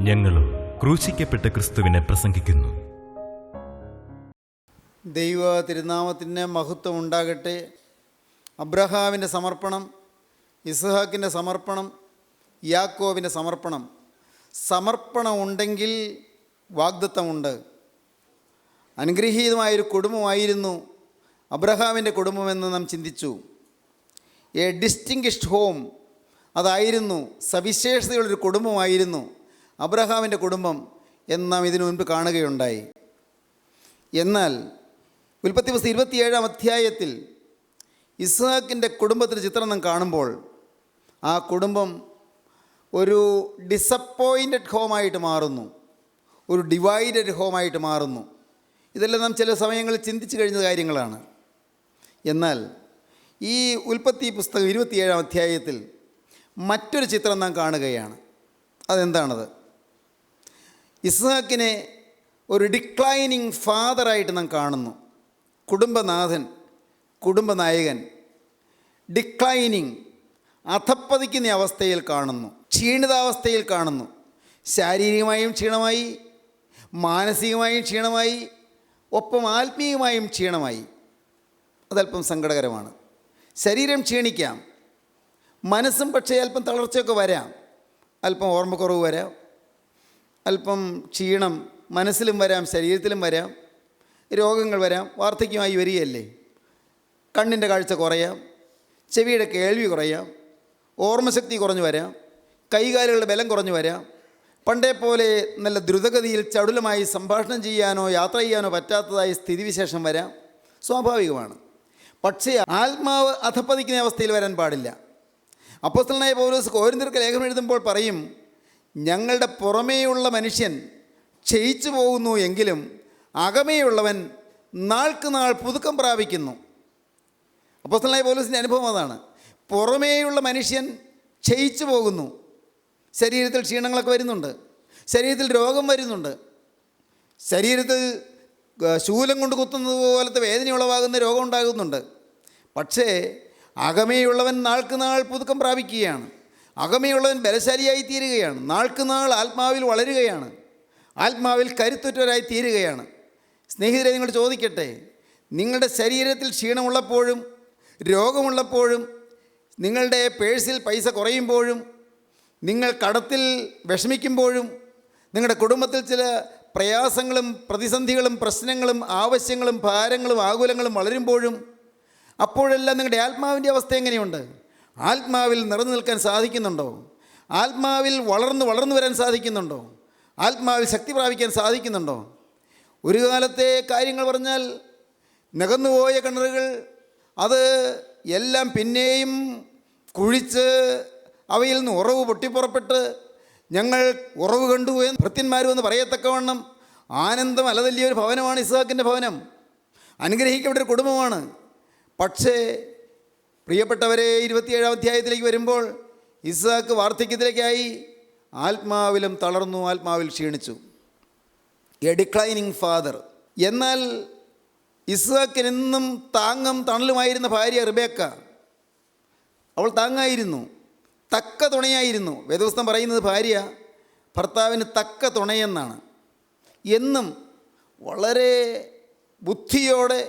ഞങ്ങളും ക്രൂശിക്കപ്പെട്ട ക്രിസ്തുവിനെ പ്രസംഗിക്കുന്നു. ദൈവ തിരുനാമത്തിന് മഹത്വം ഉണ്ടാകട്ടെ. അബ്രഹാമിൻ്റെ സമർപ്പണം, ഇസ്ഹാക്കിൻ്റെ സമർപ്പണം, യാക്കോബിൻ്റെ സമർപ്പണം. സമർപ്പണം ഉണ്ടെങ്കിൽ വാഗ്ദത്തമുണ്ട്. അനുഗ്രഹീതമായൊരു കുടുംബമായിരുന്നു അബ്രഹാമിൻ്റെ കുടുംബമെന്ന് നാം ചിന്തിച്ചു. എ ഡിസ്റ്റിങ്ഷ്ഡ് ഹോം, അതായിരുന്നു സവിശേഷതയുള്ളൊരു കുടുംബമായിരുന്നു അബ്രഹാമിൻ്റെ കുടുംബം എന്ന് നാം ഇതിനു മുൻപ് കാണുകയുണ്ടായി. എന്നാൽ ഉൽപ്പത്തി പുസ്തകം 27-ാം അധ്യായത്തിൽ ഇസ്ഹാക്കിൻ്റെ കുടുംബത്തിൻ്റെ ചിത്രം നാം കാണുമ്പോൾ ആ കുടുംബം ഒരു ഡിസപ്പോയിൻറ്റഡ് ഹോമായിട്ട് മാറുന്നു, ഒരു ഡിവൈഡഡ് ഹോമായിട്ട് മാറുന്നു. ഇതെല്ലാം നാം ചില സമയങ്ങളിൽ ചിന്തിച്ചു കഴിഞ്ഞ കാര്യങ്ങളാണ്. എന്നാൽ ഈ ഉൽപ്പത്തി പുസ്തകം 27-ാം അധ്യായത്തിൽ മറ്റൊരു ചിത്രം നാം കാണുകയാണ്. അതെന്താണത്? ഇസ്ഹാക്കിനെ ഒരു ഡിക്ലൈനിങ് ഫാദറായിട്ട് നാം കാണുന്നു. കുടുംബനാഥൻ, കുടുംബനായകൻ ഡിക്ലൈനിങ്, അധപ്പതിക്കുന്ന അവസ്ഥയിൽ കാണുന്നു, ക്ഷീണിതാവസ്ഥയിൽ കാണുന്നു. ശാരീരികമായും ക്ഷീണമായി, മാനസികമായും ക്ഷീണമായി, ഒപ്പം ആത്മീയമായും ക്ഷീണമായി. അതല്പം സങ്കടകരമാണ്. ശരീരം ക്ഷീണിക്കാം, മനസ്സും പക്ഷേ അല്പം തളർച്ചയൊക്കെ വരാം, അല്പം ഓർമ്മക്കുറവ് വരാം, അല്പം ക്ഷീണം മനസ്സിലും വരാം, ശരീരത്തിലും വരാം, രോഗങ്ങൾ വരാം, വാർദ്ധക്യമായി വരികയല്ലേ. കണ്ണിൻ്റെ കാഴ്ച കുറയാം, ചെവിയുടെ കേൾവി കുറയാം, ഓർമ്മശക്തി കുറഞ്ഞു വരാം, കൈകാലുകളുടെ ബലം കുറഞ്ഞു വരാം, പണ്ടേ പോലെ നല്ല ദ്രുതഗതിയിൽ ചടുലമായി സംഭാഷണം ചെയ്യാനോ യാത്ര ചെയ്യാനോ പറ്റാത്തതായി സ്ഥിതിവിശേഷം വരാം. സ്വാഭാവികമാണ്. പക്ഷേ ആത്മാവ് അധപ്പതിക്കുന്ന അവസ്ഥയിൽ വരാൻ പാടില്ല. അപ്പോസ്തലനായ പൗലോസ് കൊരിന്ത്യർക്ക് ലേഖനം എഴുതുമ്പോൾ പറയും, ഞങ്ങളുടെ പുറമേയുള്ള മനുഷ്യൻ ക്ഷയിച്ചു പോകുന്നു എങ്കിലും അകമേയുള്ളവൻ നാൾക്ക് നാൾ പുതുക്കം പ്രാപിക്കുന്നു. അപ്പോസ്തലനായ പൗലോസിൻ്റെ അനുഭവം അതാണ്. പുറമേയുള്ള മനുഷ്യൻ ക്ഷയിച്ചു പോകുന്നു, ശരീരത്തിൽ ക്ഷീണങ്ങളൊക്കെ വരുന്നുണ്ട്, ശരീരത്തിൽ രോഗം വരുന്നുണ്ട്, ശരീരത്തിൽ ശൂലം കൊണ്ട് കുത്തുന്നത് പോലത്തെ വേദന ഉളവാകുന്ന രോഗം ഉണ്ടാകുന്നുണ്ട്. പക്ഷേ അകമേയുള്ളവൻ നാൾക്ക് നാൾ പുതുക്കം പ്രാപിക്കുകയാണ്. അകമേയുള്ളവൻ ബലശാലിയായി തീരുകയാണ്. നാൾക്ക് നാൾ ആത്മാവിൽ വളരുകയാണ്, ആത്മാവിൽ കരുത്തുറ്റവരായി തീരുകയാണ്. സ്നേഹിതരെ, നിങ്ങൾ ചോദിക്കട്ടെ, നിങ്ങളുടെ ശരീരത്തിൽ ക്ഷീണമുള്ളപ്പോഴും രോഗമുള്ളപ്പോഴും നിങ്ങളുടെ പേഴ്സിൽ പൈസ കുറയുമ്പോഴും നിങ്ങൾ കടത്തിൽ വിഷമിക്കുമ്പോഴും നിങ്ങളുടെ കുടുംബത്തിൽ ചില പ്രയാസങ്ങളും പ്രതിസന്ധികളും പ്രശ്നങ്ങളും ആവശ്യങ്ങളും ഭാരങ്ങളും ആകുലങ്ങളും വളരുമ്പോഴും അപ്പോഴെല്ലാം നിങ്ങളുടെ ആത്മാവിൻ്റെ അവസ്ഥ എങ്ങനെയുണ്ട്? ആത്മാവിൽ നിറഞ്ഞു നിൽക്കാൻ സാധിക്കുന്നുണ്ടോ? ആത്മാവിൽ വളർന്നു വരാൻ സാധിക്കുന്നുണ്ടോ? ആത്മാവിൽ ശക്തി പ്രാപിക്കാൻ സാധിക്കുന്നുണ്ടോ? ഒരു കാലത്തെ കാര്യങ്ങൾ പറഞ്ഞാൽ നികന്നുപോയ കിണറുകൾ അത് എല്ലാം പിന്നെയും കുഴിച്ച് അവയിൽ നിന്ന് ഉറവ് പൊട്ടിപ്പുറപ്പെട്ട് ഞങ്ങൾ ഉറവ് കണ്ടു എന്ന് ഭൃത്യന്മാരും എന്ന് പറയത്തക്കവണ്ണം ആനന്ദം അലതല്ലിയ ഒരു ഭവനമാണ് ഇസ്ഹാക്കിൻ്റെ ഭവനം. അനുഗ്രഹിക്കപ്പെട്ട ഒരു കുടുംബമാണ്. പക്ഷേ പ്രിയപ്പെട്ടവരെ, 27-ാം അധ്യായത്തിലേക്ക് വരുമ്പോൾ ഇസ്ഹാക്ക് വാർദ്ധക്യത്തിലേക്കായി, ആത്മാവിലും തളർന്നു, ആത്മാവിൽ ക്ഷീണിച്ചു. A declining father. എന്നാൽ ഇസ്ഹാക്കിനെന്നും താങ്ങും തണലുമായിരുന്ന ഭാര്യ റിബേക്ക, അവൾ താങ്ങായിരുന്നു, തക്ക തുണയായിരുന്നു. വേദപുസ്തകം പറയുന്നത് ഭാര്യ ഭർത്താവിന് തക്ക തുണയെന്നാണ്. എന്നും വളരെ ബുദ്ധിയോടെ,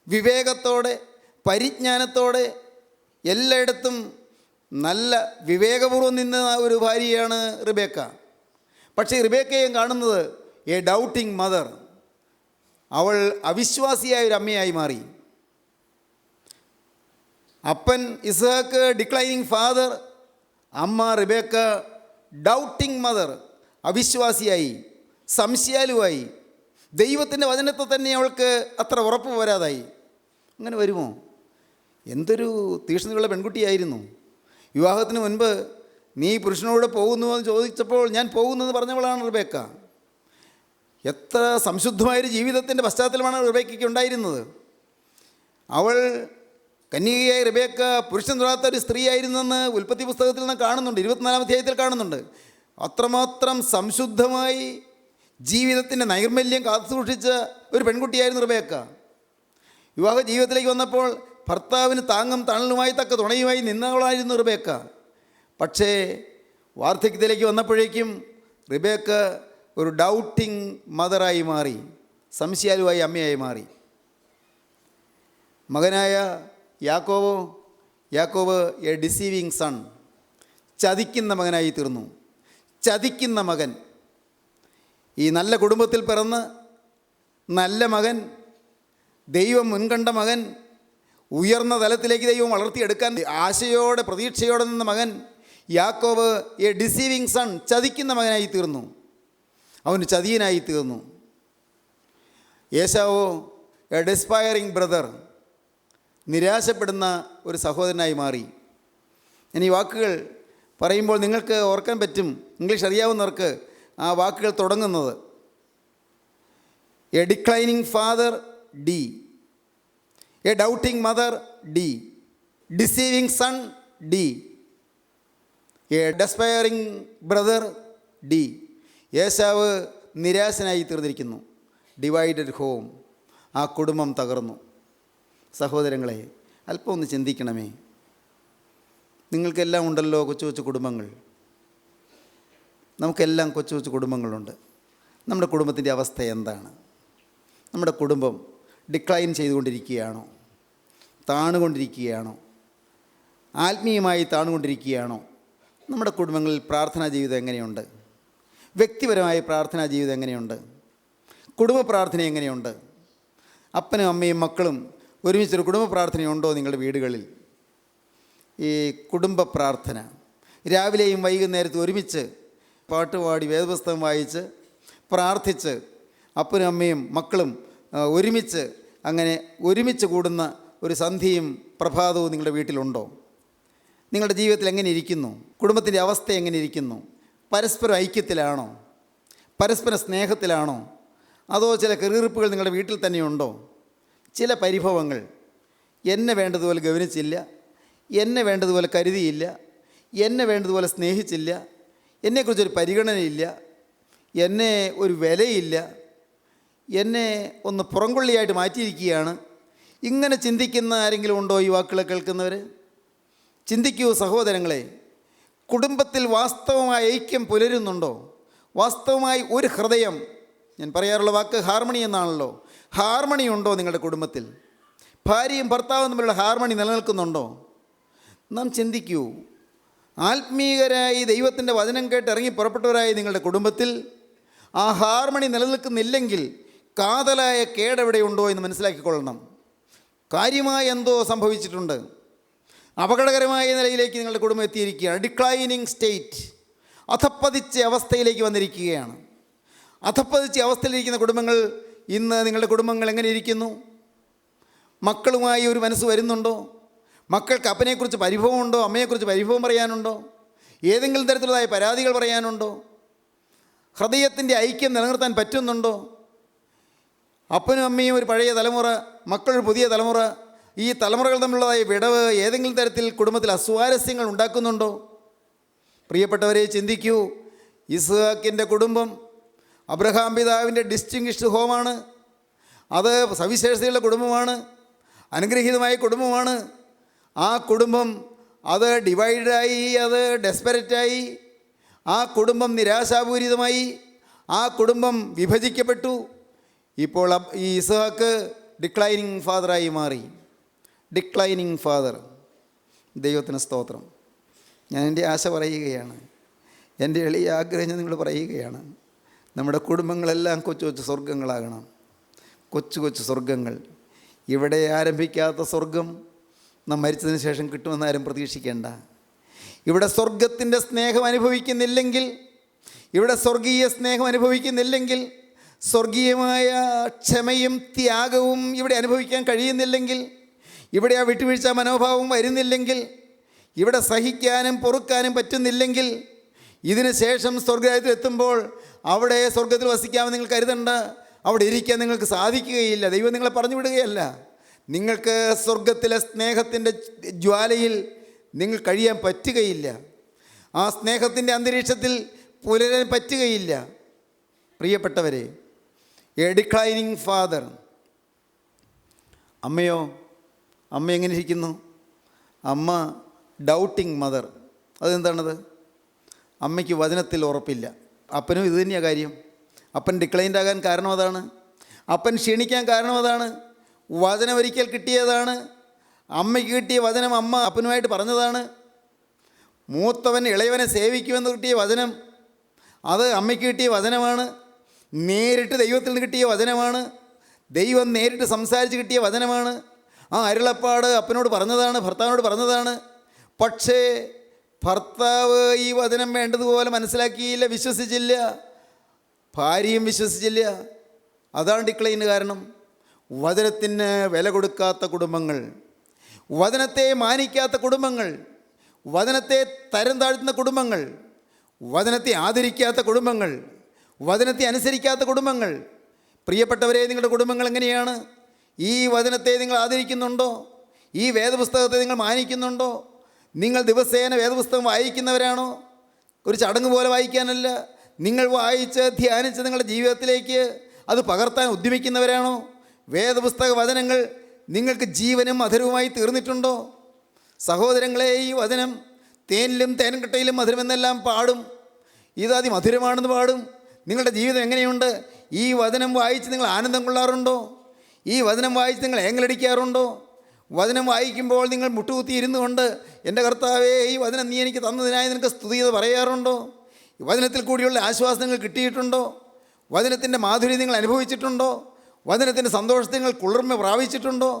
വിവേകത്തോടെ, പരിജ്ഞാനത്തോടെ, എല്ലായിടത്തും നല്ല വിവേകപൂർവ്വം നിന്ന ഒരു ഭാര്യയാണ് റിബേക്ക. പക്ഷേ റിബേക്കയും കാണുന്നത് എ ഡൗട്ടിങ് മദർ. അവൾ അവിശ്വാസിയായ ഒരു അമ്മയായി മാറി. അപ്പൻ ഇസ്ഹാക്ക് ഡിക്ലൈനിങ് ഫാദർ, അമ്മ റിബേക്ക ഡൗട്ടിങ് മദർ, അവിശ്വാസിയായി, സംശയാലുവായി. ദൈവത്തിൻ്റെ വചനത്തെ തന്നെ അവൾക്ക് അത്ര ഉറപ്പ് പോരാതായി. അങ്ങനെ വരുമോ? എന്തൊരു തീക്ഷ്ണതയുള്ള പെൺകുട്ടിയായിരുന്നു. വിവാഹത്തിന് മുൻപ് നീ പുരുഷനോട് പോകുന്നു എന്ന് ചോദിച്ചപ്പോൾ ഞാൻ പോകുന്നെന്ന് പറഞ്ഞവളാണ് റിബേക്ക. എത്ര സംശുദ്ധമായൊരു ജീവിതത്തിൻ്റെ പശ്ചാത്തലമാണ് റിബേക്കയ്ക്ക് ഉണ്ടായിരുന്നത്. അവൾ കന്യകയായ റിബേക്ക പുരുഷൻ തൊടാത്ത ഒരു സ്ത്രീയായിരുന്നെന്ന് ഉൽപ്പത്തി പുസ്തകത്തിൽ നിന്ന് കാണുന്നുണ്ട്, 24-ാം അധ്യായത്തിൽ കാണുന്നുണ്ട്. അത്രമാത്രം സംശുദ്ധമായി ജീവിതത്തിൻ്റെ നൈർമല്യം കാത്തുസൂക്ഷിച്ച ഒരു പെൺകുട്ടിയായിരുന്നു റിബേക്ക. വിവാഹ ജീവിതത്തിലേക്ക് വന്നപ്പോൾ ഭർത്താവിന് താങ്ങും തണലുമായി തക്ക തുണയുമായി നിന്നവളായിരുന്നു റിബേക്ക. പക്ഷേ വാർദ്ധക്യത്തിലേക്ക് വന്നപ്പോഴേക്കും റിബേക്ക ഒരു ഡൗട്ടിങ് മദറായി മാറി, സംശയാലുവായി അമ്മയായി മാറി. മകനായ യാക്കോബ് എ ഡിസീവിങ് സൺ, ചതിക്കുന്ന മകനായി തീർന്നു. ചതിക്കുന്ന മകൻ. ഈ നല്ല കുടുംബത്തിൽ പിറന്ന് നല്ല മകൻ, ദൈവം മുൻകണ്ട മകൻ, ഉയർന്ന തലത്തിലേക്ക് ദൈവം വളർത്തിയെടുക്കാൻ ആശയോടെ പ്രതീക്ഷയോടെ നിന്ന മകൻ യാക്കോബ് എ ഡിസീവിങ് സൺ, ചതിക്കുന്ന മകനായി തീർന്നു. അവന് ചതിയനായി തീർന്നു. ഏശാവോ എ ഡെസ്പയറിങ് ബ്രദർ, നിരാശപ്പെടുന്ന ഒരു സഹോദരനായി മാറി. ഞാൻ ഈ വാക്കുകൾ പറയുമ്പോൾ നിങ്ങൾക്ക് ഓർക്കാൻ പറ്റും, ഇംഗ്ലീഷ് അറിയാവുന്നവർക്ക് ആ വാക്കുകൾ തുടങ്ങുന്നത് a declining father D, a doubting mother D, deceiving son D, a despairing brother D. Esau നിരാശനായി തീർന്നിരിക്കുന്നു. ഡിവൈഡഡ് ഹോം, ആ കുടുംബം തകർന്നു. സഹോദരങ്ങളെ, അല്പം ഒന്ന് ചിന്തിക്കണമേ. നിങ്ങൾക്കെല്ലാം ഉണ്ടല്ലോ കൊച്ചു കൊച്ചു കുടുംബങ്ങൾ. നമുക്കെല്ലാം കൊച്ചു കൊച്ചു കുടുംബങ്ങളുണ്ട്. നമ്മുടെ കുടുംബത്തിൻ്റെ അവസ്ഥ എന്താണ്? നമ്മുടെ കുടുംബം ഡിക്ലൈൻ ചെയ്തുകൊണ്ടിരിക്കുകയാണോ? താണുകൊണ്ടിരിക്കുകയാണോ? ആത്മീയമായി താണുകൊണ്ടിരിക്കുകയാണോ? നമ്മുടെ കുടുംബങ്ങളിൽ പ്രാർത്ഥനാ ജീവിതം എങ്ങനെയുണ്ട്? വ്യക്തിപരമായ പ്രാർത്ഥനാ ജീവിതം എങ്ങനെയുണ്ട്? കുടുംബ പ്രാർത്ഥന എങ്ങനെയുണ്ട്? അപ്പനും അമ്മയും മക്കളും ഒരുമിച്ചൊരു കുടുംബ പ്രാർത്ഥനയുണ്ടോ നിങ്ങളുടെ വീടുകളിൽ? ഈ കുടുംബ പ്രാർത്ഥന രാവിലെയും വൈകുന്നേരത്തും ഒരുമിച്ച് പാട്ടുപാടി വേദപുസ്തകം വായിച്ച് പ്രാർത്ഥിച്ച് അപ്പനും അമ്മയും മക്കളും ഒരുമിച്ച് അങ്ങനെ ഒരുമിച്ച് കൂടുന്ന ഒരു സന്ധ്യയും പ്രഭാതവും നിങ്ങളുടെ വീട്ടിലുണ്ടോ? നിങ്ങളുടെ ജീവിതത്തിൽ എങ്ങനെ ഇരിക്കുന്നു? കുടുംബത്തിൻ്റെ അവസ്ഥ എങ്ങനെ ഇരിക്കുന്നു? പരസ്പര ഐക്യത്തിലാണോ? പരസ്പര സ്നേഹത്തിലാണോ? അതോ ചില കെറുകിറുപ്പുകൾ നിങ്ങളുടെ വീട്ടിൽ തന്നെയുണ്ടോ? ചില പരിഭവങ്ങൾ, എന്നെ വേണ്ടതുപോലെ ഗവനിച്ചില്ല, എന്നെ വേണ്ടതുപോലെ കരുതിയില്ല, എന്നെ വേണ്ടതുപോലെ സ്നേഹിച്ചില്ല, എന്നെക്കുറിച്ചൊരു പരിഗണനയില്ല, എന്നെ ഒരു വിലയില്ല, എന്നെ ഒന്ന് പുറംകൊള്ളിയായിട്ട് മാറ്റിയിരിക്കുകയാണ്. ഇങ്ങനെ ചിന്തിക്കുന്ന ആരെങ്കിലും ഉണ്ടോ ഈ വാക്കുകൾ കേൾക്കുന്നവർ? ചിന്തിക്കൂ സഹോദരങ്ങളെ. കുടുംബത്തിൽ വാസ്തവമായ ഐക്യം പുലരുന്നുണ്ടോ? വാസ്തവമായി ഒരു ഹൃദയം, ഞാൻ പറയാറുള്ള വാക്ക് ഹാർമണി എന്നാണല്ലോ. ഹാർമണി ഉണ്ടോ നിങ്ങളുടെ കുടുംബത്തിൽ? ഭാര്യയും ഭർത്താവും തമ്മിലുള്ള ഹാർമണി നിലനിൽക്കുന്നുണ്ടോ? നാം ചിന്തിക്കൂ. ആത്മീയരായി ദൈവത്തിൻ്റെ വചനം കേട്ട് ഇറങ്ങി പുറപ്പെട്ടവരായി നിങ്ങളുടെ കുടുംബത്തിൽ ആ ഹാർമണി നിലനിൽക്കുന്നില്ലെങ്കിൽ കാതലായ കേടെവിടെയുണ്ടോ എന്ന് മനസ്സിലാക്കിക്കൊള്ളണം. കാര്യമായ എന്തോ സംഭവിച്ചിട്ടുണ്ട്. അപകടകരമായ നിലയിലേക്ക് നിങ്ങളുടെ കുടുംബം എത്തിയിരിക്കുകയാണ്. ഡിക്ലൈനിങ് സ്റ്റേറ്റ്, അധപ്പതിച്ച അവസ്ഥയിലേക്ക് വന്നിരിക്കുകയാണ്. അധപ്പതിച്ച അവസ്ഥയിലിരിക്കുന്ന കുടുംബങ്ങൾ ഇന്ന് നിങ്ങളുടെ കുടുംബങ്ങൾ എങ്ങനെ ഇരിക്കുന്നു? മക്കളുമായി ഒരു മനസ്സ് വരുന്നുണ്ടോ? മക്കൾക്ക് അപ്പനെക്കുറിച്ച് പരിഭവമുണ്ടോ? അമ്മയെക്കുറിച്ച് പരിഭവം പറയാനുണ്ടോ? ഏതെങ്കിലും തരത്തിലുള്ളതായ പരാതികൾ പറയാനുണ്ടോ? ഹൃദയത്തിൻ്റെ ഐക്യം നിലനിർത്താൻ പറ്റുന്നുണ്ടോ? അപ്പനും അമ്മയും ഒരു പഴയ തലമുറ, മക്കളൊരു പുതിയ തലമുറ, ഈ തലമുറകൾ തമ്മിലുള്ളതായ വിടവ് ഏതെങ്കിലും തരത്തിൽ കുടുംബത്തിൽ അസ്വാരസ്യങ്ങൾ ഉണ്ടാക്കുന്നുണ്ടോ? പ്രിയപ്പെട്ടവരെ, ചിന്തിക്കൂ. ഇസ്ഹാക്കിൻ്റെ കുടുംബം അബ്രഹാം പിതാവിൻ്റെ ഡിസ്റ്റിങ്ഷ്ഡ് ഹോമാണ്. അത് സവിശേഷതയുള്ള കുടുംബമാണ്, അനുഗ്രഹീതമായ കുടുംബമാണ്. ആ കുടുംബം അത് ഡിവൈഡായി, അത് ഡെസ്പെററ്റായി. ആ കുടുംബം നിരാശാപൂരിതമായി. ആ കുടുംബം വിഭജിക്കപ്പെട്ടു. ഇപ്പോൾ ഈ ഇസ്ഹാക്ക് ഡിക്ലൈനിങ് ഫാദറായി മാറി. Declining father. ദൈവത്തിന് സ്തോത്രം. ഞാൻ എൻ്റെ ആശ പറയുകയാണ്, എൻ്റെ എളിയ ആഗ്രഹം ഞാൻ നിങ്ങൾ പറയുകയാണ്. നമ്മുടെ കുടുംബങ്ങളെല്ലാം കൊച്ചു കൊച്ചു സ്വർഗങ്ങളാകണം. കൊച്ചു കൊച്ചു സ്വർഗങ്ങൾ. ഇവിടെ ആരംഭിക്കാത്ത സ്വർഗം നാം മരിച്ചതിന് ശേഷം കിട്ടുമെന്നാരും പ്രതീക്ഷിക്കേണ്ട. ഇവിടെ സ്വർഗത്തിൻ്റെ സ്നേഹം അനുഭവിക്കുന്നില്ലെങ്കിൽ, ഇവിടെ സ്വർഗീയ സ്നേഹം അനുഭവിക്കുന്നില്ലെങ്കിൽ, സ്വർഗീയമായ ക്ഷമയും ത്യാഗവും ഇവിടെ അനുഭവിക്കാൻ കഴിയുന്നില്ലെങ്കിൽ, ഇവിടെ ആ വിട്ടുവീഴ്ച മനോഭാവം വരുന്നില്ലെങ്കിൽ, ഇവിടെ സഹിക്കാനും പൊറുക്കാനും പറ്റുന്നില്ലെങ്കിൽ, ഇതിന് ശേഷം സ്വർഗരാജ്യത്തിൽ എത്തുമ്പോൾ അവിടെ സ്വർഗത്തിൽ വസിക്കാമെന്ന് നിങ്ങൾ കരുതണ്ട. അവിടെ ഇരിക്കാൻ നിങ്ങൾക്ക് സാധിക്കുകയില്ല. ദൈവം നിങ്ങളെ പറഞ്ഞു വിടുകയല്ല. നിങ്ങൾക്ക് സ്വർഗത്തിലെ സ്നേഹത്തിൻ്റെ ജ്വാലയിൽ നിങ്ങൾ കഴിയാൻ പറ്റുകയില്ല. ആ സ്നേഹത്തിൻ്റെ അന്തരീക്ഷത്തിൽ പുലരാൻ പറ്റുകയില്ല. പ്രിയപ്പെട്ടവരെ, എ ഡിക്ലൈനിങ് ഫാദർ. അമ്മയോ? അമ്മ എങ്ങനെ ഇരിക്കുന്നു? അമ്മ ഡൗട്ടിങ് മദർ. അതെന്താണത്? അമ്മയ്ക്ക് വചനത്തിൽ ഉറപ്പില്ല. അപ്പനും ഇത് തന്നെയാണ് കാര്യം. അപ്പൻ ഡിക്ലൈൻഡ് ആകാൻ കാരണം അതാണ്. അപ്പൻ ക്ഷീണിക്കാൻ കാരണം അതാണ്. വചനം ഒരിക്കൽ കിട്ടിയതാണ്. അമ്മയ്ക്ക് കിട്ടിയ വചനം അമ്മ അപ്പനുമായിട്ട് പറഞ്ഞതാണ്. മൂത്തവൻ ഇളയവനെ സേവിക്കുമെന്ന് കിട്ടിയ വചനം അത് അമ്മയ്ക്ക് കിട്ടിയ വചനമാണ്. നേരിട്ട് ദൈവത്തിൽ നിന്ന് കിട്ടിയ വചനമാണ്. ദൈവം നേരിട്ട് സംസാരിച്ച് കിട്ടിയ വചനമാണ്. ആ അരുളപ്പാട് അപ്പനോട് പറഞ്ഞതാണ്, ഭർത്താവിനോട് പറഞ്ഞതാണ്. പക്ഷേ ഭർത്താവ് ഈ വചനം വേണ്ടതുപോലെ മനസ്സിലാക്കിയില്ല, വിശ്വസിച്ചില്ല. ഭാര്യയും വിശ്വസിച്ചില്ല. അതാണ് ഡിക്ലൈന് കാരണം. വചനത്തിന് വില കൊടുക്കാത്ത കുടുംബങ്ങൾ, വചനത്തെ മാനിക്കാത്ത കുടുംബങ്ങൾ, വചനത്തെ തരം താഴ്ത്തുന്ന കുടുംബങ്ങൾ, വചനത്തെ ആദരിക്കാത്ത കുടുംബങ്ങൾ, വചനത്തെ അനുസരിക്കാത്ത കുടുംബങ്ങൾ. പ്രിയപ്പെട്ടവരെ, നിങ്ങളുടെ കുടുംബങ്ങൾ എങ്ങനെയാണ്? ഈ വചനത്തെ നിങ്ങൾ ആദരിക്കുന്നുണ്ടോ? ഈ വേദപുസ്തകത്തെ നിങ്ങൾ മാനിക്കുന്നുണ്ടോ? നിങ്ങൾ ദിവസേന വേദപുസ്തകം വായിക്കുന്നവരാണോ? ഒരു ചടങ്ങ് പോലെ വായിക്കാനല്ല, നിങ്ങൾ വായിച്ച് ധ്യാനിച്ച് നിങ്ങളുടെ ജീവിതത്തിലേക്ക് അത് പകർത്താൻ ഉദ്യമിക്കുന്നവരാണോ? വേദപുസ്തക വചനങ്ങൾ നിങ്ങൾക്ക് ജീവനും മധുരവുമായി തീർന്നിട്ടുണ്ടോ? സഹോദരങ്ങളെ, ഈ വചനം തേനിലും തേൻകട്ടയിലും മധുരമെന്നെല്ലാം പാടും, ഇതാതി മധുരമാണെന്ന് പാടും. നിങ്ങളുടെ ജീവിതം എങ്ങനെയുണ്ട്? ഈ വചനം വായിച്ച് നിങ്ങൾ ആനന്ദം കൊള്ളാറുണ്ടോ? ഈ വചനം വായിച്ച് നിങ്ങൾ ഏങ്ങലടിക്കാറുണ്ടോ? വചനം വായിക്കുമ്പോൾ നിങ്ങൾ മുട്ടുകുത്തി ഇരുന്നു കൊണ്ട്, എൻ്റെ കർത്താവേ, ഈ വചനം നീ എനിക്ക് തന്നതിനായി നിനക്ക് സ്തുതി എന്ന് പറയാറുണ്ടോ? വചനത്തിൽ കൂടിയുള്ള ആശ്വാസം നിങ്ങൾ കിട്ടിയിട്ടുണ്ടോ? വചനത്തിൻ്റെ മാധുര്യം നിങ്ങൾ അനുഭവിച്ചിട്ടുണ്ടോ? വചനത്തിൻ്റെ സന്തോഷത്തിൽ നിങ്ങൾ കുളിർമ പ്രാപിച്ചിട്ടുണ്ടോ?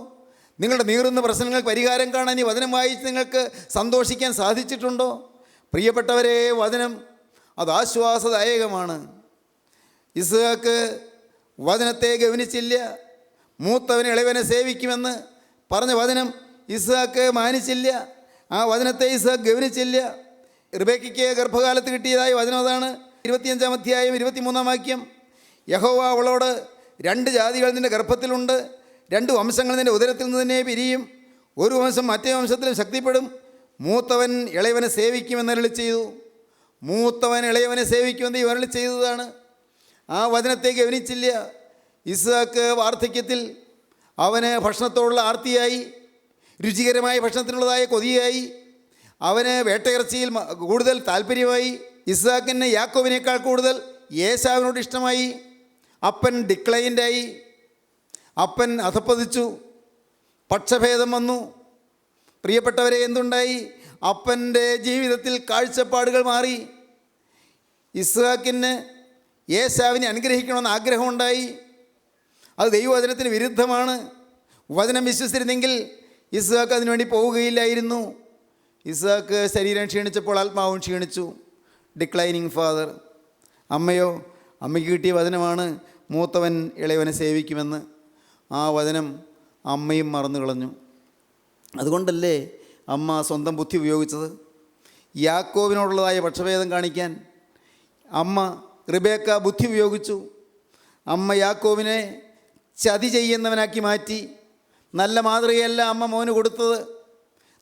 നിങ്ങളുടെ നീറുന്ന പ്രശ്നങ്ങൾക്ക് പരിഹാരം കാണാൻ ഈ വചനം വായിച്ച് നിങ്ങൾക്ക് സന്തോഷിക്കാൻ സാധിച്ചിട്ടുണ്ടോ? പ്രിയപ്പെട്ടവരെ, വചനം അത് ആശ്വാസദായകമാണ്. ഇസ്ഹാക്ക് വചനത്തെ ഗൗനിച്ചില്ല. മൂത്തവൻ ഇളയവനെ സേവിക്കുമെന്ന് പറഞ്ഞ വചനം ഇസ്ഹാക്ക് മാനിച്ചില്ല. ആ വചനത്തെ ഇസ്ഹാക്ക് ഗൗനിച്ചില്ല. റിബേക്കയ്ക്ക് ഗർഭകാലത്ത് കിട്ടിയതായ വചനം അതാണ്. 25-ാം അധ്യായം 23-ാം വാക്യം. യഹോവ അവളോട്, 2 ജാതികൾ നിൻ്റെ ഗർഭത്തിലുണ്ട്, 2 വംശങ്ങൾ നിൻ്റെ ഉദരത്തിൽ നിന്ന് തന്നെ പിരിയും, ഒരു വംശം മറ്റേ വംശത്തിലും ശക്തിപ്പെടും, മൂത്തവൻ ഇളയവനെ സേവിക്കുമെന്ന് അരുളി ചെയ്തു. മൂത്തവൻ ഇളയവനെ സേവിക്കുമെന്ന് അരുളി ചെയ്തതാണ്. ആ വചനത്തെ ഗൗനിച്ചില്ല. ഇസ്ഹാക്ക് വാർദ്ധക്യത്തിൽ അവന് ഭക്ഷണത്തോടുള്ള ആർത്തിയായി, രുചികരമായ ഭക്ഷണത്തിനുള്ളതായ കൊതിയായി, അവന് വേട്ടയിറച്ചിയിൽ കൂടുതൽ താല്പര്യമായി. ഇസ്ഹാക്കിന് യാക്കോബിനേക്കാൾ കൂടുതൽ ഏശാവിനോട് ഇഷ്ടമായി. അപ്പൻ ഡിക്ലൈൻഡായി, അപ്പൻ അധപ്പതിച്ചു, പക്ഷഭേദം വന്നു. പ്രിയപ്പെട്ടവരെ, എന്തുണ്ടായി? അപ്പൻ്റെ ജീവിതത്തിൽ കാഴ്ചപ്പാടുകൾ മാറി. ഇസ്ഹാക്കിന് ഏശാവിനെ അനുഗ്രഹിക്കണമെന്ന് ആഗ്രഹമുണ്ടായി. അത് ദൈവവചനത്തിന് വിരുദ്ധമാണ്. വചനം വിശ്വസിച്ചിരുന്നെങ്കിൽ ഇസ്ഹാക്ക് അതിനുവേണ്ടി പോവുകയില്ലായിരുന്നു. ഇസ്ഹാക്ക് ശരീരം ക്ഷീണിച്ചപ്പോൾ ആത്മാവും ക്ഷീണിച്ചു. Declining father. അമ്മയ്ക്ക് കിട്ടിയ വചനമാണ് മൂത്തവൻ ഇളയവനെ സേവിക്കുമെന്ന്. ആ വചനം അമ്മയും മറന്നു കളഞ്ഞു. അതുകൊണ്ടല്ലേ അമ്മ സ്വന്തം ബുദ്ധി ഉപയോഗിച്ചത്? യാക്കോബിനോടുള്ളതായ പക്ഷഭേദം കാണിക്കാൻ അമ്മ റിബേക്ക ബുദ്ധി ഉപയോഗിച്ചു. അമ്മ യാക്കോബിനെ ചതി ചെയ്യുന്നവനാക്കി മാറ്റി. നല്ല മാതൃകയല്ല അമ്മ മോന് കൊടുത്തത്.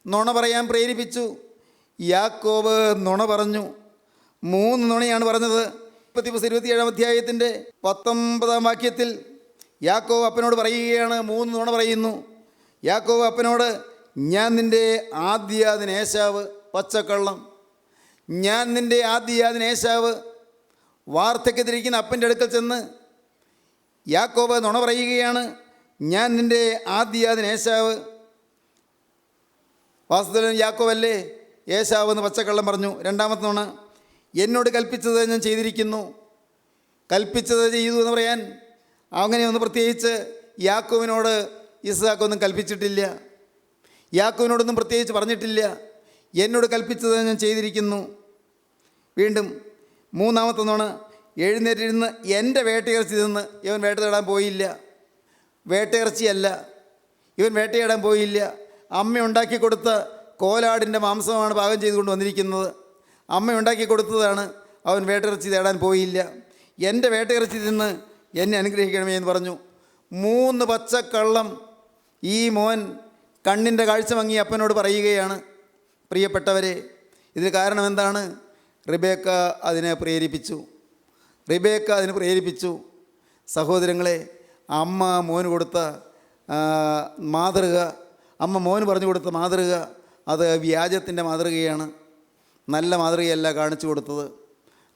നുണ പറയാൻ പ്രേരിപ്പിച്ചു. യാക്കോബ് നുണ പറഞ്ഞു. 3 നുണയാണ് പറഞ്ഞത്. 27-ാം അധ്യായത്തിൻ്റെ 19-ാം വാക്യത്തിൽ യാക്കോബ് അപ്പനോട് പറയുകയാണ്, 3 നുണ പറയുന്നു. യാക്കോബ് അപ്പനോട്, ഞാൻ നിൻ്റെ ആദ്യജാതൻ ഏശാവ്, പച്ചക്കള്ളം. ഞാൻ നിൻ്റെ ആദ്യജാതൻ ഏശാവ്. വാർദ്ധക്യത്തിലിരിക്കുന്ന അപ്പൻ്റെ അടുക്കൽ ചെന്ന് യാക്കോബ് നുണ പറയുകയാണ്, ഞാൻ നിൻ്റെ ആദ്യജാതൻ ഏശാവ്. വാസ്തവത്തിൽ യാക്കോബല്ലേ ഏശാവ് എന്ന് പച്ചക്കള്ളം പറഞ്ഞു. 2ാമത്തെ നുണ, എന്നോട് കൽപ്പിച്ചത് ഞാൻ ചെയ്തിരിക്കുന്നു. കൽപ്പിച്ചത് ചെയ്തു എന്ന് പറയാൻ അങ്ങനെയൊന്ന് പ്രത്യേകിച്ച് യാക്കോബിനോട് ഇസ്ഹാക്കൊന്നും കൽപ്പിച്ചിട്ടില്ല. യാക്കോബിനോടൊന്നും പ്രത്യേകിച്ച് പറഞ്ഞിട്ടില്ല. എന്നോട് കൽപ്പിച്ചത് ഞാൻ ചെയ്തിരിക്കുന്നു. വീണ്ടും 3ാമത്തെ നുണ, എഴുന്നേറ്റിരുന്ന് എൻ്റെ വേട്ടയിറച്ചി നിന്ന് ഇവൻ വേട്ട തേടാൻ പോയില്ല. വേട്ടയിറച്ചിയല്ല, ഇവൻ വേട്ടയാടാൻ പോയില്ല. അമ്മ ഉണ്ടാക്കി കൊടുത്ത കോലാടിൻ്റെ മാംസമാണ് പാകം ചെയ്തുകൊണ്ട് വന്നിരിക്കുന്നത്. അമ്മ ഉണ്ടാക്കി കൊടുത്തതാണ്. അവൻ വേട്ടയിറച്ചി തേടാൻ പോയില്ല. എൻ്റെ വേട്ടയിറച്ചി തിന്ന് എന്നെ അനുഗ്രഹിക്കണമേ എന്ന് പറഞ്ഞു. 3 പച്ചക്കള്ളം ഈ മോൻ കണ്ണിൻ്റെ കാഴ്ച മങ്ങി അപ്പനോട് പറയുകയാണ്. പ്രിയപ്പെട്ടവരെ, ഇതിന് കാരണം എന്താണ്? റിബേക്ക അതിനെ പ്രേരിപ്പിച്ചു. സഹോദരങ്ങളെ, അമ്മ മോന് കൊടുത്ത മാതൃക, അമ്മ മോന് പറഞ്ഞു കൊടുത്ത മാതൃക അത് വ്യാജത്തിൻ്റെ മാതൃകയാണ്. നല്ല മാതൃകയല്ല കാണിച്ചു കൊടുത്തത്.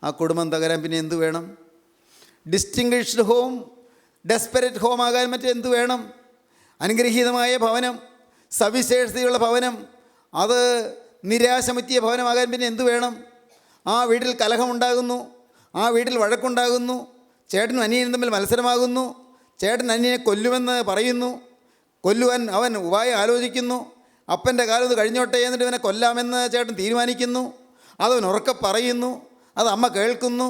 ആ കുടുംബം തകരാൻ പിന്നെ എന്തു വേണം? ഡിസ്റ്റിങ്വിഷ്ഡ് ഹോം, ഡെസ്പെറേറ്റ് ഹോം ആകാൻ മറ്റെന്തു വേണം? അനുഗ്രഹീതമായ ഭവനം, സവിശേഷതയുള്ള ഭവനം, അത് നിരാശമുറ്റിയ ഭവനമാകാൻ പിന്നെ എന്തു വേണം? ആ വീട്ടിൽ കലഹമുണ്ടാകുന്നു, ആ വീട്ടിൽ വഴക്കുണ്ടാകുന്നു, ചേട്ടനും അനിയനും തമ്മിൽ മത്സരമാകുന്നു, ചേട്ടൻ അനിയനെ കൊല്ലുമെന്ന് പറയുന്നു, കൊല്ലുവാൻ അവൻ ഉപായം ആലോചിക്കുന്നു, അപ്പൻ്റെ കാലം ഒന്ന് കഴിഞ്ഞോട്ടെ എന്നിട്ട് ഇവനെ കൊല്ലാമെന്ന് ചേട്ടൻ തീരുമാനിക്കുന്നു, അതവൻ ഉറക്കെ പറയുന്നു, അത് അമ്മ കേൾക്കുന്നു,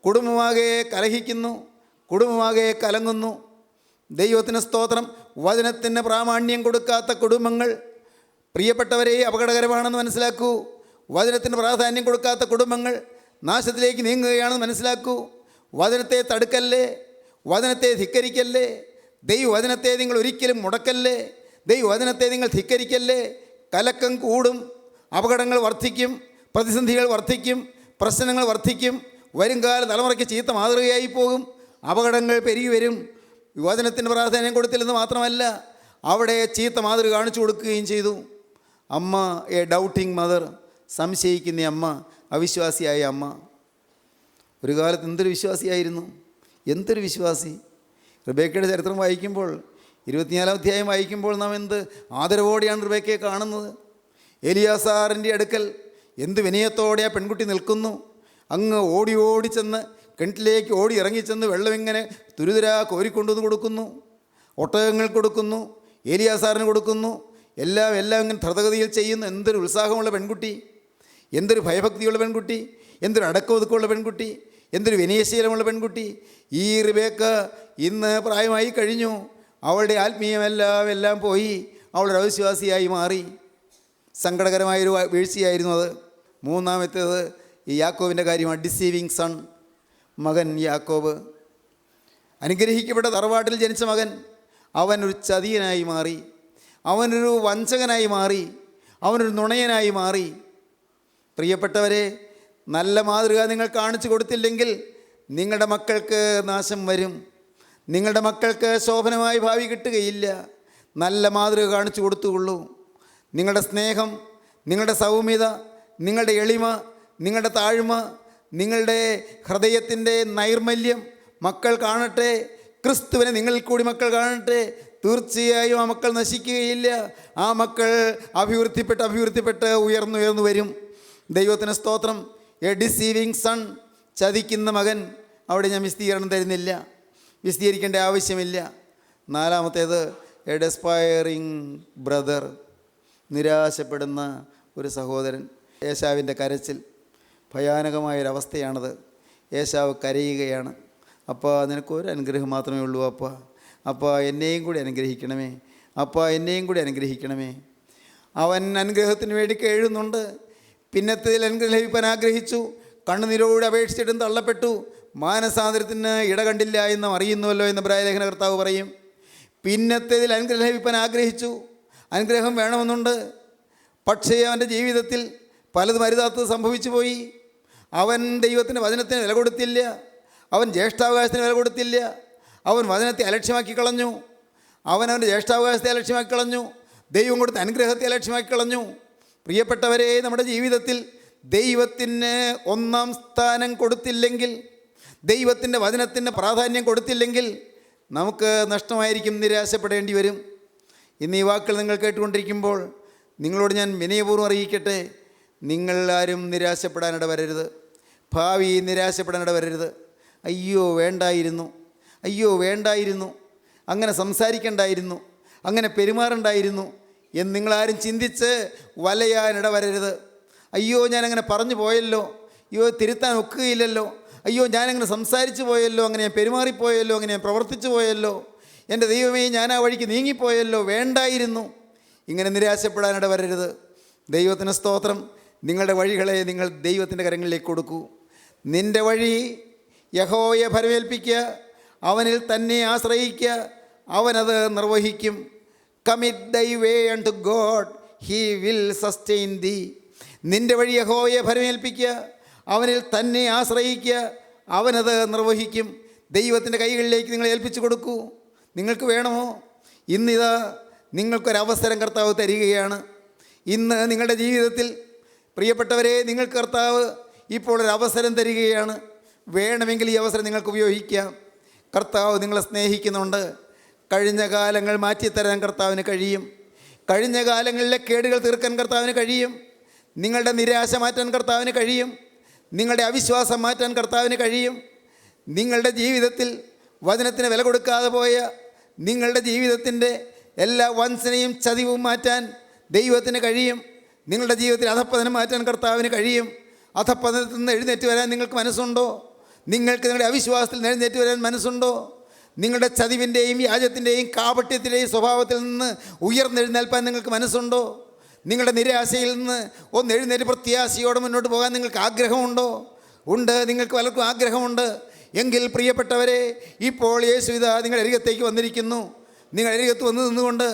കുടുംബമാകെ കലഹിക്കുന്നു, കുടുംബമാകെ കലങ്ങുന്നു. ദൈവത്തിന് സ്തോത്രം. വചനത്തിന് പ്രാമാണ്യം കൊടുക്കാത്ത കുടുംബങ്ങൾ പ്രിയപ്പെട്ടവരെ അപകടകരമാണെന്ന് മനസ്സിലാക്കൂ. വചനത്തിന് പ്രാധാന്യം കൊടുക്കാത്ത കുടുംബങ്ങൾ നാശത്തിലേക്ക് നീങ്ങുകയാണെന്ന് മനസ്സിലാക്കൂ. വചനത്തെ തടുക്കല്ലേ, വചനത്തെ ധിക്കരിക്കല്ലേ, ദൈവവചനത്തെ നിങ്ങൾ ഒരിക്കലും മുടക്കല്ലേ, ദൈവവചനത്തെ നിങ്ങൾ ധിക്കരിക്കല്ലേ. കലക്കം കൂടും, അപകടങ്ങൾ വർദ്ധിക്കും, പ്രതിസന്ധികൾ വർദ്ധിക്കും, പ്രശ്നങ്ങൾ വർദ്ധിക്കും. വരുംകാല തലമുറയ്ക്ക് ചീത്ത മാതൃകയായി പോകും. അപകടങ്ങൾ പെരുകി വരും. വചനത്തിന് പ്രാധാന്യം കൊടുത്തില്ലെന്ന് മാത്രമല്ല, അവിടെ ചീത്ത മാതൃക കാണിച്ചു കൊടുക്കുകയും ചെയ്തു. അമ്മ എ ഡൗട്ടിങ് മദർ, സംശയിക്കുന്ന അമ്മ, അവിശ്വാസിയായ അമ്മ. ഒരു കാലത്ത് എന്തൊരു വിശ്വാസിയായിരുന്നു, എന്തൊരു വിശ്വാസി. റിബേക്കയുടെ ചരിത്രം വായിക്കുമ്പോൾ, 24-ാം അധ്യായം വായിക്കുമ്പോൾ നാം എന്ത് ആദരവോടെയാണ് റിബേക്കയെ കാണുന്നത്. എലിയാസാറിൻ്റെ അടുക്കൽ എന്ത് വിനയത്തോടെ ആ പെൺകുട്ടി നിൽക്കുന്നു. അങ്ങ് ഓടി ഓടി ചെന്ന് കിണറ്റിലേക്ക് ഓടി ഇറങ്ങിച്ചെന്ന് വെള്ളം ഇങ്ങനെ തുരുതുരാ കോരിക്കൊണ്ടുവന്ന് കൊടുക്കുന്നു. ഒട്ടകങ്ങൾ കൊടുക്കുന്നു, ഏലിയാസാറിന് കൊടുക്കുന്നു. എല്ലാം ഇങ്ങനെ ധൃതഗതിയിൽ ചെയ്യുന്നു. എന്തൊരു ഉത്സാഹമുള്ള പെൺകുട്ടി, എന്തൊരു ഭയഭക്തിയുള്ള പെൺകുട്ടി, എന്തൊരു അടക്കമൊതുക്കമുള്ള പെൺകുട്ടി, എന്തൊരു വിനയശീലമുള്ള പെൺകുട്ടി. ഈ റിബേക്ക ഇന്ന് പ്രായമായി കഴിഞ്ഞു. അവളുടെ ആത്മീയമെല്ലാം പോയി. അവളൊരു അവിശ്വാസിയായി മാറി. സങ്കടകരമായൊരു വീഴ്ചയായിരുന്നു അത്. മൂന്നാമത്തേത് ഈ യാക്കോബിൻ്റെ കാര്യമാണ്. ഡിസീവിങ് സൺ, മകൻ യാക്കോബ്. അനുഗ്രഹിക്കപ്പെട്ട തറവാട്ടിൽ ജനിച്ച മകൻ, അവനൊരു ചതിയനായി മാറി, അവനൊരു വഞ്ചകനായി മാറി, അവനൊരു നുണയനായി മാറി. പ്രിയപ്പെട്ടവരെ, നല്ല മാതൃക നിങ്ങൾ കാണിച്ചു കൊടുത്തില്ലെങ്കിൽ നിങ്ങളുടെ മക്കൾക്ക് നാശം വരും. നിങ്ങളുടെ മക്കൾക്ക് ശോഭനമായ ഭാവി കിട്ടുകയില്ല. നല്ല മാതൃക കാണിച്ചു കൊടുത്തുകൊള്ളൂ. നിങ്ങളുടെ സ്നേഹം, നിങ്ങളുടെ സൗമ്യത, നിങ്ങളുടെ എളിമ, നിങ്ങളുടെ താഴ്മ, നിങ്ങളുടെ ഹൃദയത്തിൻ്റെ നൈർമല്യം മക്കൾ കാണട്ടെ. ക്രിസ്തുവിനെ നിങ്ങളിൽ കൂടി മക്കൾ കാണട്ടെ. തീർച്ചയായും ആ മക്കൾ നശിക്കുകയില്ല. ആ മക്കൾ അഭിവൃദ്ധിപ്പെട്ട് ഉയർന്നു വരും. ദൈവത്തിന് സ്തോത്രം. എ ഡിസീവിങ് സൺ, ചതിക്കുന്ന മകൻ. അവിടെ ഞാൻ വിശദീകരണം തരുന്നില്ല, വിശദീകരിക്കേണ്ട ആവശ്യമില്ല. നാലാമത്തേത് എ ഡെസ്പയറിങ് ബ്രദർ, നിരാശപ്പെടുന്ന ഒരു സഹോദരൻ. ഏശാവിൻ്റെ കരച്ചിൽ ഭയാനകമായൊരവസ്ഥയാണത്. ഏശാവ് കരയുകയാണ്. അപ്പാ, നിനക്കൊരു അനുഗ്രഹം മാത്രമേ ഉള്ളൂ അപ്പാ. അപ്പാ, എന്നെയും കൂടി അനുഗ്രഹിക്കണമേ. അപ്പാ, എന്നെയും കൂടി അനുഗ്രഹിക്കണമേ. അവൻ അനുഗ്രഹത്തിന് വേണ്ടി കേഴുന്നുണ്ട്. പിന്നത്തേതിൽ അനുഗ്രഹം ലഭിക്കാൻ ആഗ്രഹിച്ചു. കണ്ണുനീരോട് അപേക്ഷിച്ചിട്ടും തള്ളപ്പെട്ടു. മാനസാന്തരത്തിന് ഇടകണ്ടില്ല എന്ന് അറിയുന്നുവല്ലോ എന്ന് ഇബ്രായലേഖന കർത്താവ് പറയും. പിന്നത്തേതിൽ അനുഗ്രഹം ലഭിക്കാൻ ആഗ്രഹിച്ചു. അനുഗ്രഹം വേണമെന്നുണ്ട്. പക്ഷേ അവൻ്റെ ജീവിതത്തിൽ പലതും അരുതാത്തത് സംഭവിച്ചു പോയി. അവൻ ദൈവത്തിൻ്റെ വചനത്തിന് വില കൊടുത്തില്ല. അവൻ ജ്യേഷ്ഠാവകാശത്തിന് വില കൊടുത്തില്ല. അവൻ വചനത്തെ അലക്ഷ്യമാക്കി കളഞ്ഞു. അവൻ്റെ ജ്യേഷ്ഠാവകാശത്തെ അലക്ഷ്യമാക്കി കളഞ്ഞു. ദൈവം കൊടുത്ത അനുഗ്രഹത്തെ അലക്ഷ്യമാക്കി കളഞ്ഞു. പ്രിയപ്പെട്ടവരെ, നമ്മുടെ ജീവിതത്തിൽ ദൈവത്തിന് ഒന്നാം സ്ഥാനം കൊടുത്തില്ലെങ്കിൽ, ദൈവത്തിൻ്റെ വചനത്തിന് പ്രാധാന്യം കൊടുത്തില്ലെങ്കിൽ നമുക്ക് നഷ്ടമായിരിക്കും, നിരാശപ്പെടേണ്ടി വരും. ഇന്ന് ഈ വാക്കുകൾ നിങ്ങൾ കേട്ടുകൊണ്ടിരിക്കുമ്പോൾ നിങ്ങളോട് ഞാൻ വിനയപൂർവ്വം അറിയിക്കട്ടെ, നിങ്ങൾ ആരും നിരാശപ്പെടാനിട വരരുത്. ഭാവി നിരാശപ്പെടാനിട വരരുത്. അയ്യോ വേണ്ടായിരുന്നു, അയ്യോ വേണ്ടായിരുന്നു, അങ്ങനെ സംസാരിക്കണ്ടായിരുന്നു, അങ്ങനെ പെരുമാറണ്ടായിരുന്നു എന്ന് നിങ്ങളാരും ചിന്തിച്ച് വലയാനിട വരരുത്. അയ്യോ ഞാനങ്ങനെ പറഞ്ഞു പോയല്ലോ, അയ്യോ തിരുത്താൻ ഒക്കുകയില്ലല്ലോ, അയ്യോ ഞാനങ്ങനെ സംസാരിച്ചു പോയല്ലോ, അങ്ങനെ ഞാൻ പെരുമാറിപ്പോയല്ലോ, അങ്ങനെ ഞാൻ പ്രവർത്തിച്ചു പോയല്ലോ, എൻ്റെ ദൈവമേ ഞാൻ ആ വഴിക്ക് നീങ്ങിപ്പോയല്ലോ, വേണ്ടായിരുന്നു. ഇങ്ങനെ നിരാശപ്പെടാനിട വരരുത്. ദൈവത്തിന് സ്തോത്രം. നിങ്ങളുടെ വഴികളെ നിങ്ങൾ ദൈവത്തിൻ്റെ കരങ്ങളിലേക്ക് കൊടുക്കൂ. നിൻ്റെ വഴി യഹോവയെ ഭരമേൽപ്പിക്കുക, അവനിൽ തന്നെ ആശ്രയിക്കുക, അവനത് നിർവഹിക്കും. Commit thy way unto God, he will sustain thee. നിൻ്റെ വഴി യഹോവയെ ഭരമേൽപ്പിക്കുക, അവനിൽ തന്നെ ആശ്രയിക്കുക, അവനത് നിർവഹിക്കും. ദൈവത്തിൻ്റെ കൈകളിലേക്ക് നിങ്ങൾ ഏൽപ്പിച്ചു കൊടുക്കൂ. നിങ്ങൾക്ക് വേണമോ? ഇന്നിതാ നിങ്ങൾക്കൊരവസരം കർത്താവ് തരികയാണ്. ഇന്ന് നിങ്ങളുടെ ജീവിതത്തിൽ പ്രിയപ്പെട്ടവരെ, നിങ്ങൾക്ക് കർത്താവ് ഇപ്പോൾ ഒരു അവസരം തരികയാണ്. വേണമെങ്കിൽ ഈ അവസരം നിങ്ങൾക്ക് ഉപയോഗിക്കാം. കർത്താവ് നിങ്ങളെ സ്നേഹിക്കുന്നുണ്ട്. കഴിഞ്ഞ കാലങ്ങൾ മാറ്റിത്തരാൻ കർത്താവിന് കഴിയും. കഴിഞ്ഞ കാലങ്ങളിലെ കേടുകൾ തീർക്കാൻ കർത്താവിന് കഴിയും. നിങ്ങളുടെ നിരാശ മാറ്റാൻ കർത്താവിന് കഴിയും. നിങ്ങളുടെ അവിശ്വാസം മാറ്റാൻ കർത്താവിന് കഴിയും. നിങ്ങളുടെ ജീവിതത്തിൽ വചനത്തിന് വില കൊടുക്കാതെ പോയ നിങ്ങളുടെ ജീവിതത്തിൻ്റെ എല്ലാ വഞ്ചനയും ചതിവും മാറ്റാൻ ദൈവത്തിന് കഴിയും. നിങ്ങളുടെ ജീവിതത്തിൽ അധപ്പതനം മാറ്റാൻ കർത്താവിന് കഴിയും. അധപ്പതനത്തിൽ നിന്ന് എഴുന്നേറ്റ് വരാൻ നിങ്ങൾക്ക് മനസ്സുണ്ടോ? നിങ്ങൾക്ക് നിങ്ങളുടെ അവിശ്വാസത്തിൽ നിന്ന് എഴുന്നേറ്റ് വരാൻ മനസ്സുണ്ടോ? നിങ്ങളുടെ ചതിവിൻ്റെയും വ്യാജത്തിൻ്റെയും കാപട്യത്തിൻ്റെയും സ്വഭാവത്തിൽ നിന്ന് ഉയർന്നെഴുന്നേൽപ്പാൻ നിങ്ങൾക്ക് മനസ്സുണ്ടോ? നിങ്ങളുടെ നിരാശയിൽ നിന്ന് ഒന്ന് എഴുന്നേറ്റ് പ്രത്യാശയോടെ മുന്നോട്ട് പോകാൻ നിങ്ങൾക്ക് ആഗ്രഹമുണ്ടോ? ഉണ്ട്, നിങ്ങൾക്ക് പലർക്കും ആഗ്രഹമുണ്ട്. എങ്കിൽ പ്രിയപ്പെട്ടവരെ, ഇപ്പോൾ യേശു ഇതാ നിങ്ങളുടെ അരികത്തേക്ക് വന്നിരിക്കുന്നു. നിങ്ങളുടെ അരികത്ത് വന്ന് നിന്നുകൊണ്ട്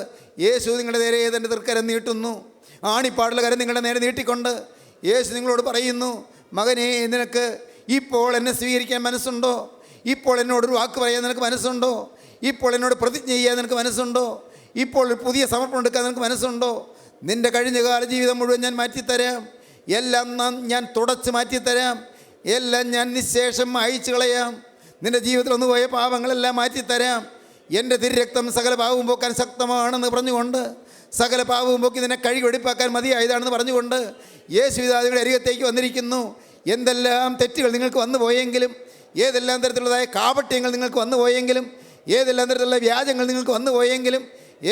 യേശു നിങ്ങളുടെ നേരെ തൻ്റെ തൃക്കരം നീട്ടുന്നു. ആണിപ്പാടുള്ള കരം നിങ്ങളുടെ നേരെ നീട്ടിക്കൊണ്ട് യേശു നിങ്ങളോട് പറയുന്നു, മകനെ, നിനക്ക് ഇപ്പോൾ എന്നെ സ്വീകരിക്കാൻ മനസ്സുണ്ടോ? ഇപ്പോൾ എന്നോടൊരു വാക്ക് പറയാൻ നിനക്ക് മനസ്സുണ്ടോ? ഇപ്പോൾ എന്നോട് പ്രതിജ്ഞ ചെയ്യാൻ നിനക്ക് മനസ്സുണ്ടോ? ഇപ്പോൾ ഒരു പുതിയ സമർപ്പണം എടുക്കാൻ നിനക്ക് മനസ്സുണ്ടോ? നിൻ്റെ കഴിഞ്ഞകാല ജീവിതം മുഴുവൻ ഞാൻ മാറ്റിത്തരാം. എല്ലാം ഞാൻ തുടച്ച് മാറ്റിത്തരാം. എല്ലാം ഞാൻ നിശേഷം അയച്ചു കളയാം. നിൻ്റെ ജീവിതത്തിൽ ഒന്ന് പോയ പാപങ്ങളെല്ലാം മാറ്റിത്തരാം. എൻ്റെ തിരുരക്തം സകല പാവവും പോക്കാൻ ശക്തമാണെന്ന് പറഞ്ഞുകൊണ്ട്, സകല പാവവും പോക്കി നിന്നെ കഴുകി വെടിപ്പാക്കാൻ മതിയായതാണെന്ന് പറഞ്ഞുകൊണ്ട് യേശു നിങ്ങളുടെ അരികത്തേക്ക് വന്നിരിക്കുന്നു. എന്തെല്ലാം തെറ്റുകൾ നിങ്ങൾക്ക് വന്നു പോയെങ്കിലും, ഏതെല്ലാം തരത്തിലുള്ളതായ കാപട്യങ്ങൾ നിങ്ങൾക്ക് വന്നു പോയെങ്കിലും, ഏതെല്ലാം തരത്തിലുള്ള വ്യാജങ്ങൾ നിങ്ങൾക്ക് വന്നു പോയെങ്കിലും,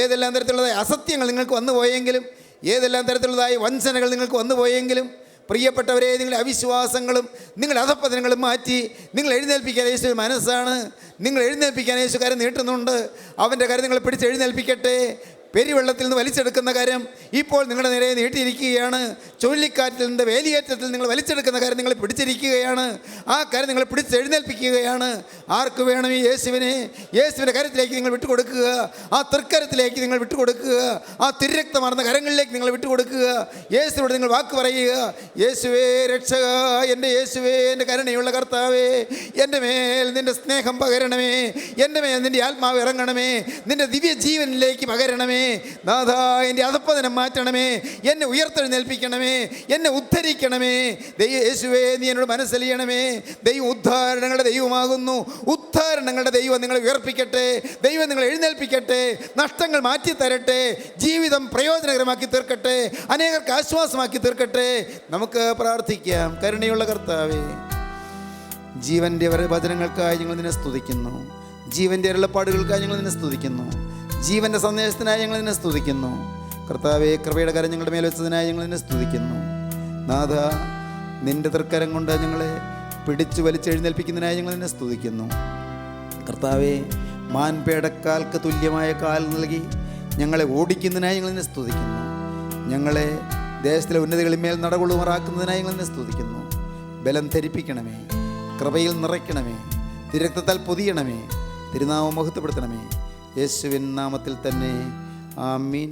ഏതെല്ലാം തരത്തിലുള്ളതായ അസത്യങ്ങൾ നിങ്ങൾക്ക് വന്നു പോയെങ്കിലും, ഏതെല്ലാം തരത്തിലുള്ളതായ വഞ്ചനകൾ നിങ്ങൾക്ക് വന്നു പോയെങ്കിലും, പ്രിയപ്പെട്ടവരെ, നിങ്ങളുടെ അവിശ്വാസങ്ങളും നിങ്ങളുടെ അധപ്പതനങ്ങളും മാറ്റി നിങ്ങൾ എഴുന്നേൽപ്പിക്കാൻ യേശു മനസ്സാണ്. നിങ്ങൾ എഴുന്നേൽപ്പിക്കാൻ യേശു കരം നീട്ടുന്നുണ്ട്. അവൻ്റെ കരം നിങ്ങളെ പിടിച്ച് എഴുന്നേൽപ്പിക്കട്ടെ. പെരുവെള്ളത്തിൽ നിന്ന് വലിച്ചെടുക്കുന്ന കരം ഇപ്പോൾ നിങ്ങളുടെ നേരെ നീട്ടിയിരിക്കുകയാണ്. ചുഴലിക്കാറ്റിൽ നിന്ന് വേലിയേറ്റത്തിൽ നിങ്ങൾ വലിച്ചെടുക്കുന്ന കരം നിങ്ങളെ പിടിച്ചിരിക്കുകയാണ്. ആ കരം നിങ്ങളെ പിടിച്ച് എഴുന്നേൽപ്പിക്കുകയാണ്. ആർക്ക് വേണം ഈ യേശുവിനെ? യേശുവിൻ്റെ കരത്തിലേക്ക് നിങ്ങൾ വിട്ടുകൊടുക്കുക. ആ തൃക്കരത്തിലേക്ക് നിങ്ങൾ വിട്ടുകൊടുക്കുക. ആ തിരുരക്തമാർന്ന കരങ്ങളിലേക്ക് നിങ്ങൾ വിട്ടുകൊടുക്കുക. യേശുവോട് നിങ്ങൾ വാക്ക് പറയുക, യേശുവേ രക്ഷക, എൻ്റെ യേശുവേ, എൻ്റെ കരുണയുള്ള കർത്താവേ, എൻ്റെ മേൽ നിൻ്റെ സ്നേഹം പകരണമേ. എൻ്റെ മേൽ നിൻ്റെ ആത്മാവ് ഇറങ്ങണമേ. നിൻ്റെ ദിവ്യ ജീവനിലേക്ക് പകരണമേ. നാഥാ, എൻ്റെ അധപ്പതനം മാറ്റണമേ. എന്നെ ഉയർത്തെഴുന്നേൽപ്പിക്കണമേ. എന്നെ ഉദ്ധരിക്കണമേ. യേശുവേ, നീ എന്നോട് മനസ്സലിയണമേ. ദൈവം ഉദ്ധാരണങ്ങളുടെ ദൈവമാകുന്നു. ഉദ്ധാരണങ്ങളുടെ ദൈവം നിങ്ങളെ ഉയർപ്പിക്കട്ടെ. ദൈവം നിങ്ങളെ എഴുന്നേൽപ്പിക്കട്ടെ. നഷ്ടങ്ങൾ മാറ്റി തരട്ടെ. ജീവിതം പ്രയോജനകരമാക്കി തീർക്കട്ടെ. അനേകർക്ക് ആശ്വാസമാക്കി തീർക്കട്ടെ. നമുക്ക് പ്രാർത്ഥിക്കാം. കരുണയുള്ള കർത്താവേ, ജീവൻ്റെ വചനങ്ങൾക്കായി ഞങ്ങൾ നിന്നെ സ്തുതിക്കുന്നു. ജീവൻ്റെ അരുളപ്പാടുകൾക്കായി ഞങ്ങൾ നിന്നെ സ്തുതിക്കുന്നു. ജീവൻ്റെ സന്ദേശത്തിനായി ഞങ്ങൾ നിന്നെ സ്തുതിക്കുന്നു. കർത്താവേ, കൃപയുടെ കരം ഞങ്ങളുടെ മേൽ വെച്ചതിനായി ഞങ്ങൾ നിന്നെ സ്തുതിക്കുന്നു. നാഥ, നിൻ്റെ തൃക്കരം കൊണ്ട് ഞങ്ങളെ പിടിച്ചു വലിച്ചെഴുന്നേൽപ്പിക്കുന്നതിനായി ഞങ്ങൾ നിന്നെ സ്തുതിക്കുന്നു. കർത്താവേ, മാൻപേടക്കാൽക്ക് തുല്യമായ കാൽ നൽകി ഞങ്ങളെ ഓടിക്കുന്നതിനായി ഞങ്ങൾ നിന്നെ സ്തുതിക്കുന്നു. ഞങ്ങളെ ദേശത്തിലെ ഉന്നതികളിന്മേൽ നടകൊള്ളുമാറാക്കുന്നതിനായി ഞങ്ങൾ നിന്നെ സ്തുതിക്കുന്നു. ബലം ധരിപ്പിക്കണമേ. കൃപയിൽ നിറയ്ക്കണമേ. തിരുരക്തത്താൽ പൊതിയണമേ. തിരുനാമം മഹത്വപ്പെടുത്തണമേ. യേശുവിൻ നാമത്തിൽ തന്നെ. ആമീൻ.